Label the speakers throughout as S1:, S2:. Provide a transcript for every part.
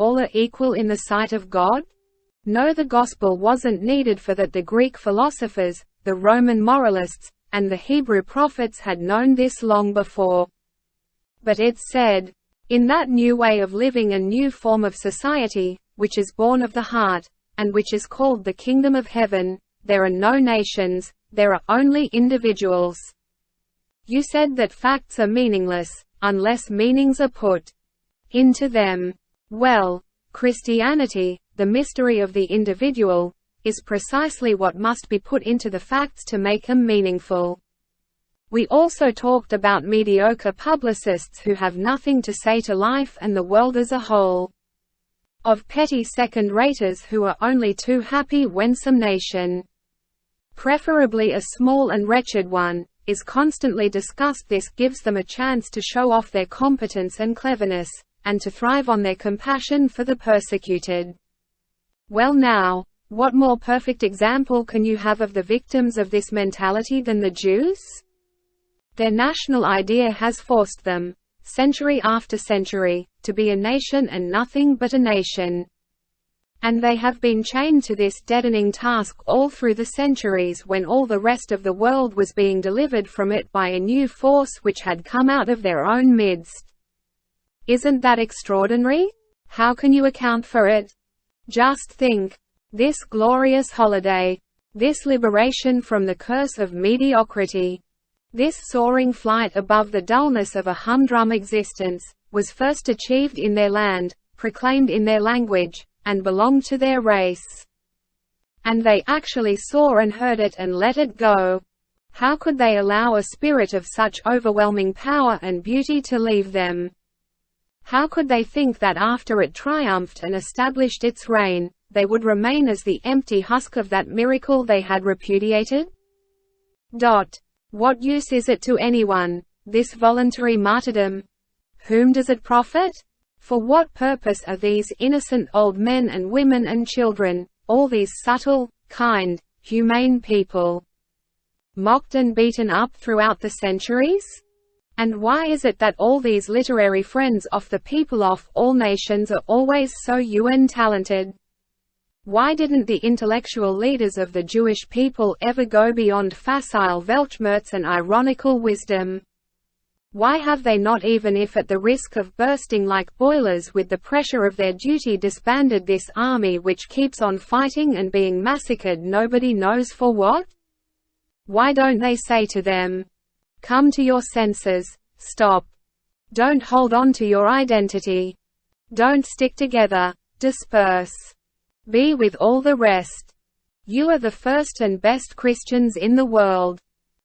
S1: all are equal in the sight of God? No, the gospel wasn't needed for that. The Greek philosophers, the Roman moralists, and the Hebrew prophets had known this long before. But it said, in that new way of living, a new form of society, which is born of the heart, and which is called the kingdom of heaven, there are no nations, there are only individuals. You said that facts are meaningless, unless meanings are put into them. Well, Christianity, the mystery of the individual, is precisely what must be put into the facts to make them meaningful. We also talked about mediocre publicists who have nothing to say to life and the world as a whole. Of petty second-raters who are only too happy when some nation, preferably a small and wretched one, is constantly discussed. This gives them a chance to show off their competence and cleverness, and to thrive on their compassion for the persecuted. Well now, what more perfect example can you have of the victims of this mentality than the Jews? Their national idea has forced them, century after century, to be a nation and nothing but a nation. And they have been chained to this deadening task all through the centuries, when all the rest of the world was being delivered from it by a new force which had come out of their own midst. Isn't that extraordinary? How can you account for it? Just think. This glorious holiday. This liberation from the curse of mediocrity. This soaring flight above the dullness of a humdrum existence, was first achieved in their land, proclaimed in their language, and belonged to their race. And they actually saw and heard it and let it go. How could they allow a spirit of such overwhelming power and beauty to leave them? How could they think that after it triumphed and established its reign, they would remain as the empty husk of that miracle they had repudiated? What use is it to anyone, this voluntary martyrdom? Whom does it profit? For what purpose are these innocent old men and women and children, all these subtle, kind, humane people, mocked and beaten up throughout the centuries? And why is it that all these literary friends of the people of all nations are always so talented? Why didn't the intellectual leaders of the Jewish people ever go beyond facile Weltschmerz and ironical wisdom? Why have they not, even if at the risk of bursting like boilers with the pressure of their duty, disbanded this army which keeps on fighting and being massacred nobody knows for what? Why don't they say to them, come to your senses, stop. Don't hold on to your identity. Don't stick together, disperse. Be with all the rest. You are the first and best Christians in the world.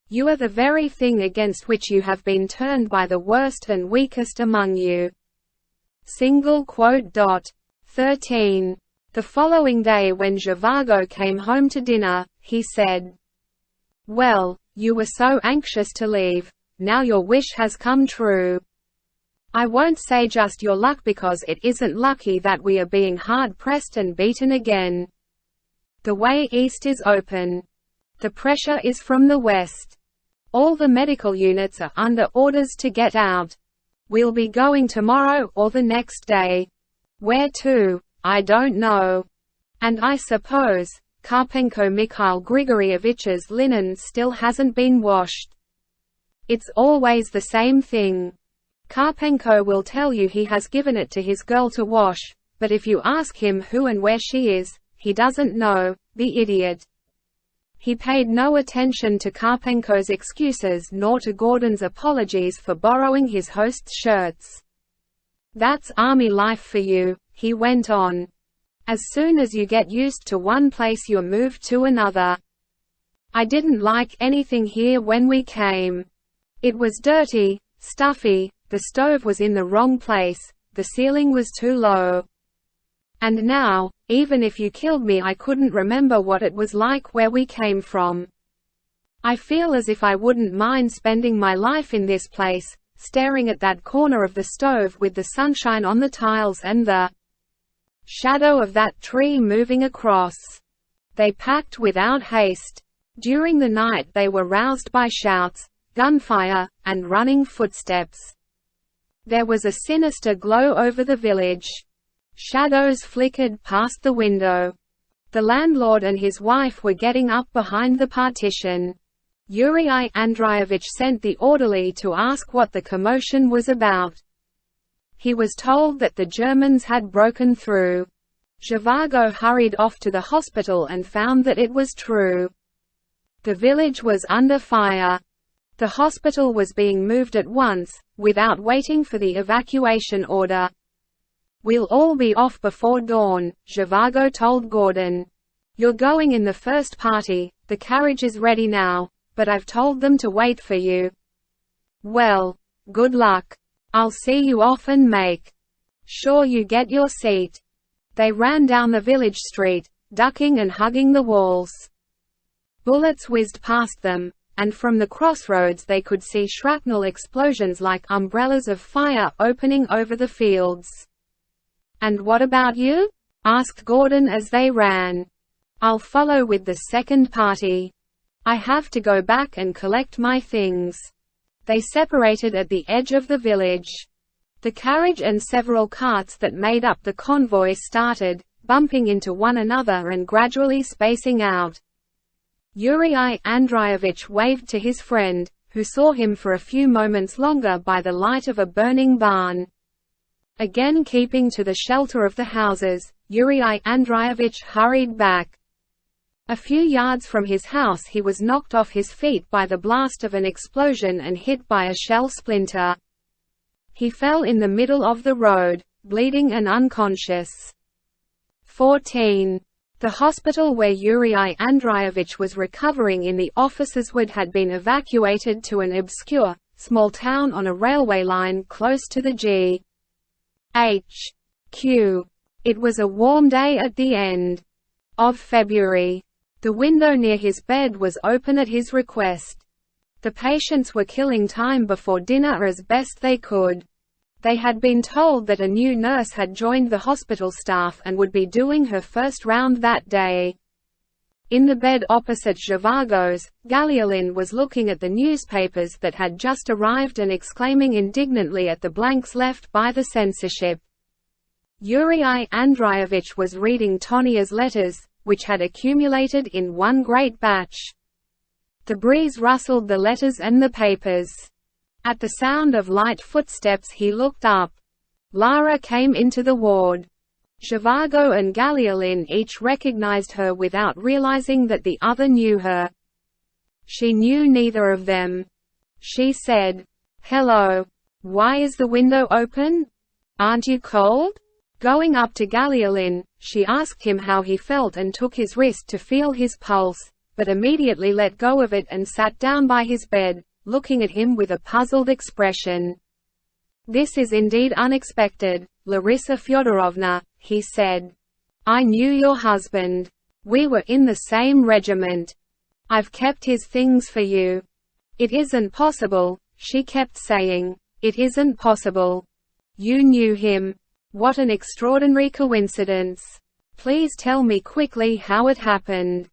S1: You are the very thing against which you have been turned by the worst and weakest among you. 13. The following day, when Zhivago came home to dinner, he said, well, you were so anxious to leave, now your wish has come true. I won't say just your luck, because it isn't lucky that we are being hard-pressed and beaten again. The way east is open. The pressure is from the west. All the medical units are under orders to get out. We'll be going tomorrow or the next day. Where to? I don't know. And I suppose Karpenko Mikhail Grigorievich's linen still hasn't been washed. It's always the same thing. Karpenko will tell you he has given it to his girl to wash, but if you ask him who and where she is, he doesn't know, the idiot. He paid no attention to Karpenko's excuses nor to Gordon's apologies for borrowing his host's shirts. That's army life for you, he went on. As soon as you get used to one place, you're moved to another. I didn't like anything here when we came. It was dirty, stuffy, the stove was in the wrong place, the ceiling was too low. And now, even if you killed me, I couldn't remember what it was like where we came from. I feel as if I wouldn't mind spending my life in this place, staring at that corner of the stove with the sunshine on the tiles and the shadow of that tree moving across. They packed without haste. During the night they were roused by shouts, gunfire, and running footsteps. There was a sinister glow over the village. Shadows flickered past the window. The landlord and his wife were getting up behind the partition. Yurii Andreevich sent the orderly to ask what the commotion was about. He was told that the Germans had broken through. Zhivago hurried off to the hospital and found that it was true. The village was under fire. The hospital was being moved at once, without waiting for the evacuation order. "We'll all be off before dawn," Zhivago told Gordon. "You're going in the first party, the carriage is ready now, but I've told them to wait for you." "Well, good luck. I'll see you off and make sure you get your seat." They ran down the village street, ducking and hugging the walls. Bullets whizzed past them, and from the crossroads they could see shrapnel explosions like umbrellas of fire opening over the fields. "And what about you?" asked Gordon as they ran. "I'll follow with the second party. I have to go back and collect my things." They separated at the edge of the village. The carriage and several carts that made up the convoy started, bumping into one another and gradually spacing out. Yurii Andreevich waved to his friend, who saw him for a few moments longer by the light of a burning barn. Again keeping to the shelter of the houses, Yurii Andreevich hurried back. A few yards from his house he was knocked off his feet by the blast of an explosion and hit by a shell splinter. He fell in the middle of the road, bleeding and unconscious. 14. The hospital where Yurii Andreevich was recovering in the officer's ward had been evacuated to an obscure, small town on a railway line close to the G. H.Q. It was a warm day at the end of February. The window near his bed was open at his request. The patients were killing time before dinner as best they could. They had been told that a new nurse had joined the hospital staff and would be doing her first round that day. In the bed opposite Zhivago's, Galiolin was looking at the newspapers that had just arrived and exclaiming indignantly at the blanks left by the censorship. Yurii Andreevich was reading Tonia's letters, which had accumulated in one great batch. The breeze rustled the letters and the papers. At the sound of light footsteps he looked up. Lara came into the ward. Zhivago and Galiolin each recognized her without realizing that the other knew her. She knew neither of them. She said, "Hello. Why is the window open? Aren't you cold?" Going up to Galiolin, she asked him how he felt and took his wrist to feel his pulse, but immediately let go of it and sat down by his bed, looking at him with a puzzled expression. "This is indeed unexpected, Larissa Fyodorovna," he said. "I knew your husband. We were in the same regiment. I've kept his things for you." "It isn't possible," she kept saying. "It isn't possible. You knew him. What an extraordinary coincidence. Please tell me quickly how it happened.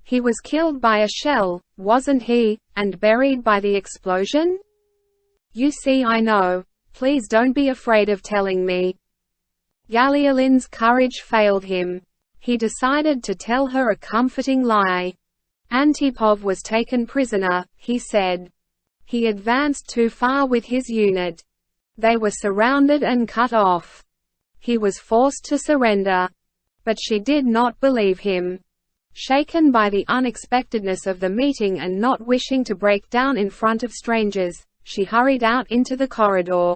S1: He was killed by a shell, wasn't he, and buried by the explosion?" "You see, I know. Please don't be afraid of telling me." Galiolin's courage failed him. He decided to tell her a comforting lie. "Antipov was taken prisoner," he said. "He advanced too far with his unit. They were surrounded and cut off. He was forced to surrender." But she did not believe him. Shaken by the unexpectedness of the meeting and not wishing to break down in front of strangers, she hurried out into the corridor.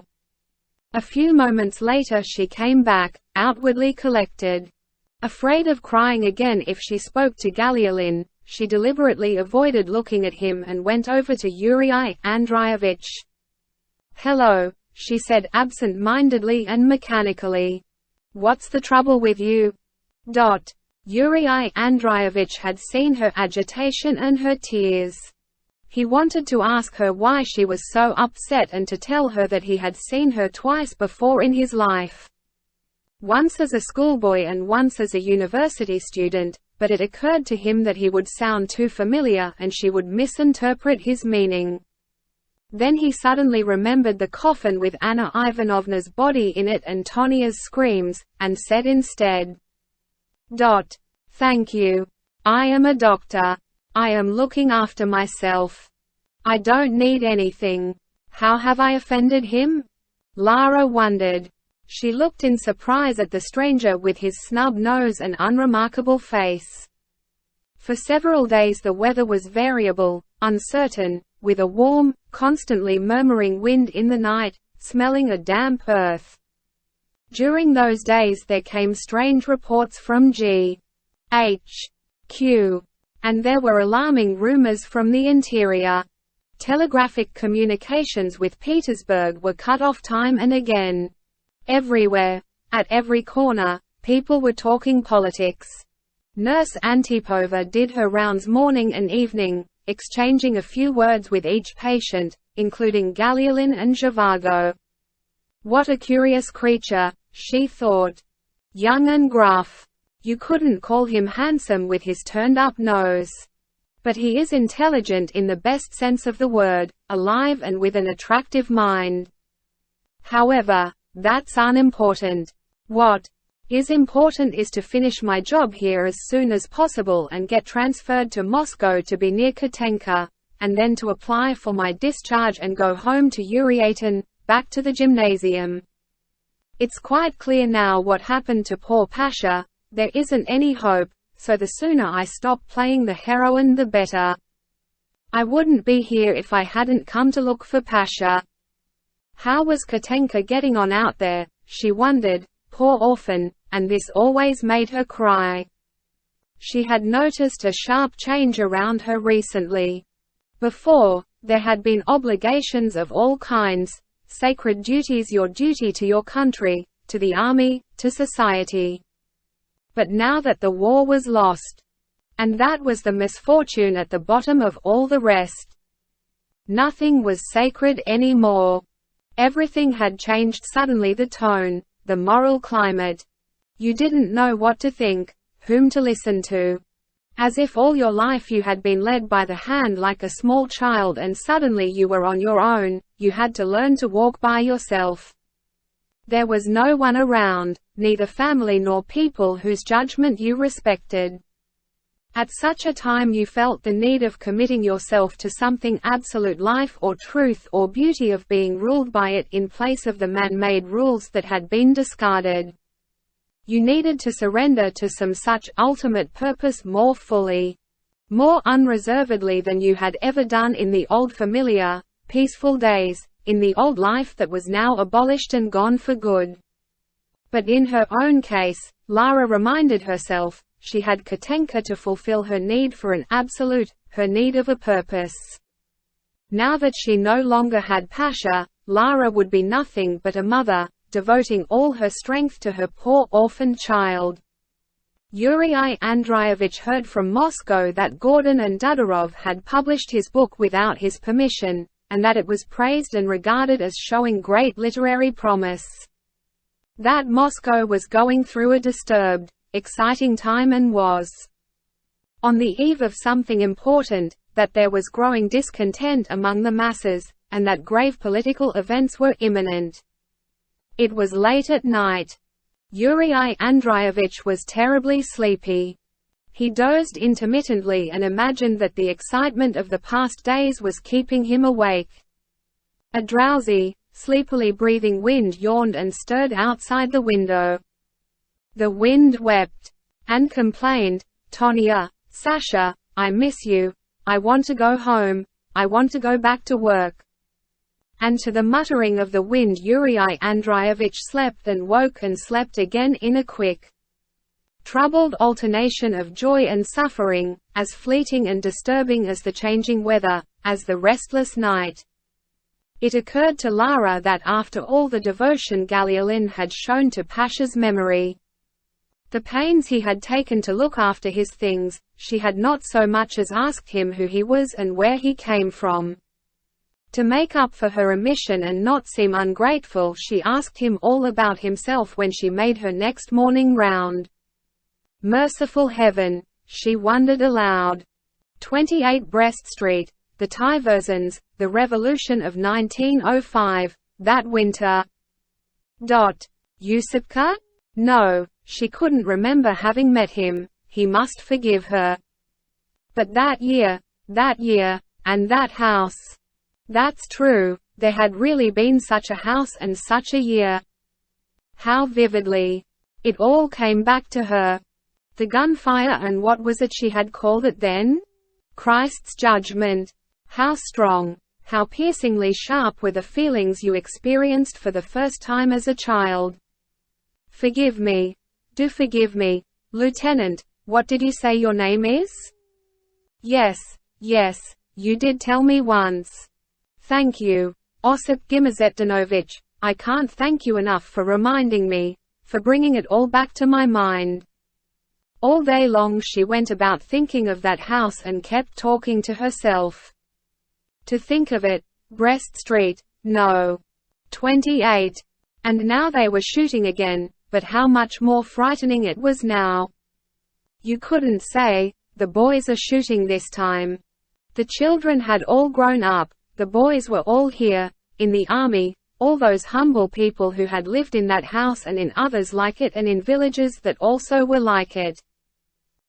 S1: A few moments later she came back, outwardly collected. Afraid of crying again if she spoke to Galiolin, she deliberately avoided looking at him and went over to Yurii Andreevich. "Hello," she said absent-mindedly and mechanically. "What's the trouble with you?" Yurii Andreevich had seen her agitation and her tears. He wanted to ask her why she was so upset and to tell her that he had seen her twice before in his life. Once as a schoolboy and once as a university student, but it occurred to him that he would sound too familiar and she would misinterpret his meaning. Then he suddenly remembered the coffin with Anna Ivanovna's body in it and Tonia's screams, and said instead, "Thank you. I am a doctor. I am looking after myself. I don't need anything. How have I offended him?" Lara wondered. She looked in surprise at the stranger with his snub nose and unremarkable face. For several days the weather was variable, uncertain, with a warm, constantly murmuring wind in the night, smelling a damp earth. During those days there came strange reports from G.H.Q., and there were alarming rumors from the interior. Telegraphic communications with Petersburg were cut off time and again. Everywhere, at every corner, people were talking politics. Nurse Antipova did her rounds morning and evening, exchanging a few words with each patient, including Galiulin and Zhivago. What a curious creature, she thought. Young and gruff. You couldn't call him handsome with his turned-up nose. But he is intelligent in the best sense of the word, alive and with an attractive mind. However, that's unimportant. What is important is to finish my job here as soon as possible and get transferred to Moscow to be near Katenka, and then to apply for my discharge and go home to Yurii, back to the gymnasium. It's quite clear now what happened to poor Pasha. There isn't any hope, so the sooner I stop playing the heroine the better. I wouldn't be here if I hadn't come to look for Pasha. How was Katenka getting on out there, she wondered, poor orphan, and this always made her cry. She had noticed a sharp change around her recently. Before, there had been obligations of all kinds, sacred duties, your duty to your country, to the army, to society. But now that the war was lost, and that was the misfortune at the bottom of all the rest, nothing was sacred anymore. Everything had changed suddenly, the tone, the moral climate. You didn't know what to think, whom to listen to. As if all your life you had been led by the hand like a small child and suddenly you were on your own, you had to learn to walk by yourself. There was no one around, neither family nor people whose judgment you respected. At such a time you felt the need of committing yourself to something absolute, life or truth or beauty, of being ruled by it in place of the man-made rules that had been discarded. You needed to surrender to some such ultimate purpose more fully, more unreservedly than you had ever done in the old familiar, peaceful days, in the old life that was now abolished and gone for good. But in her own case, Lara reminded herself, she had Katenka to fulfill her need for an absolute, her need of a purpose. Now that she no longer had Pasha, Lara would be nothing but a mother, devoting all her strength to her poor orphaned child. Yurii Andreevich heard from Moscow that Gordon and Dudarov had published his book without his permission, and that it was praised and regarded as showing great literary promise. That Moscow was going through a disturbed, exciting time and was on the eve of something important, that there was growing discontent among the masses, and that grave political events were imminent. It was late at night. Yurii Andreevich was terribly sleepy. He dozed intermittently and imagined that the excitement of the past days was keeping him awake. A drowsy, sleepily breathing wind yawned and stirred outside the window. The wind wept and complained, "Tonia, Sasha, I miss you. I want to go home. I want to go back to work." And to the muttering of the wind Yurii Andreevich slept and woke and slept again in a quick, troubled alternation of joy and suffering, as fleeting and disturbing as the changing weather, as the restless night. It occurred to Lara that after all the devotion Galiulin had shown to Pasha's memory, the pains he had taken to look after his things, she had not so much as asked him who he was and where he came from. To make up for her omission and not seem ungrateful, she asked him all about himself when she made her next morning round. Merciful heaven, she wondered aloud. 28 Brest Street, the Tiversons, the revolution of 1905, that winter. Yusupka? No, she couldn't remember having met him, he must forgive her. But that year, and that house. That's true, there had really been such a house and such a year. How vividly. It all came back to her. The gunfire, and what was it she had called it then? Christ's judgment. How strong, how piercingly sharp were the feelings you experienced for the first time as a child. Forgive me. Do forgive me, Lieutenant. What did you say your name is? Yes, you did tell me once. Thank you, Osip Gimazetanovich. I can't thank you enough for reminding me, for bringing it all back to my mind. All day long she went about thinking of that house and kept talking to herself. To think of it, Brest Street, no. 28. And now they were shooting again, but how much more frightening it was now. You couldn't say, the boys are shooting this time. The children had all grown up, the boys were all here, in the army, all those humble people who had lived in that house and in others like it and in villages that also were like it.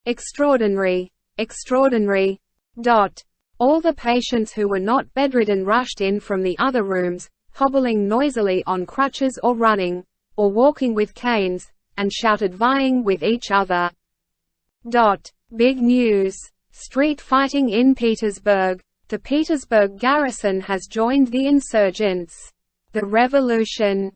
S1: Extraordinary. All the patients who were not bedridden rushed in from the other rooms, hobbling noisily on crutches or running, or walking with canes, and shouted vying with each other. Big news. Street fighting in Petersburg. The Petersburg garrison has joined the insurgents. The revolution.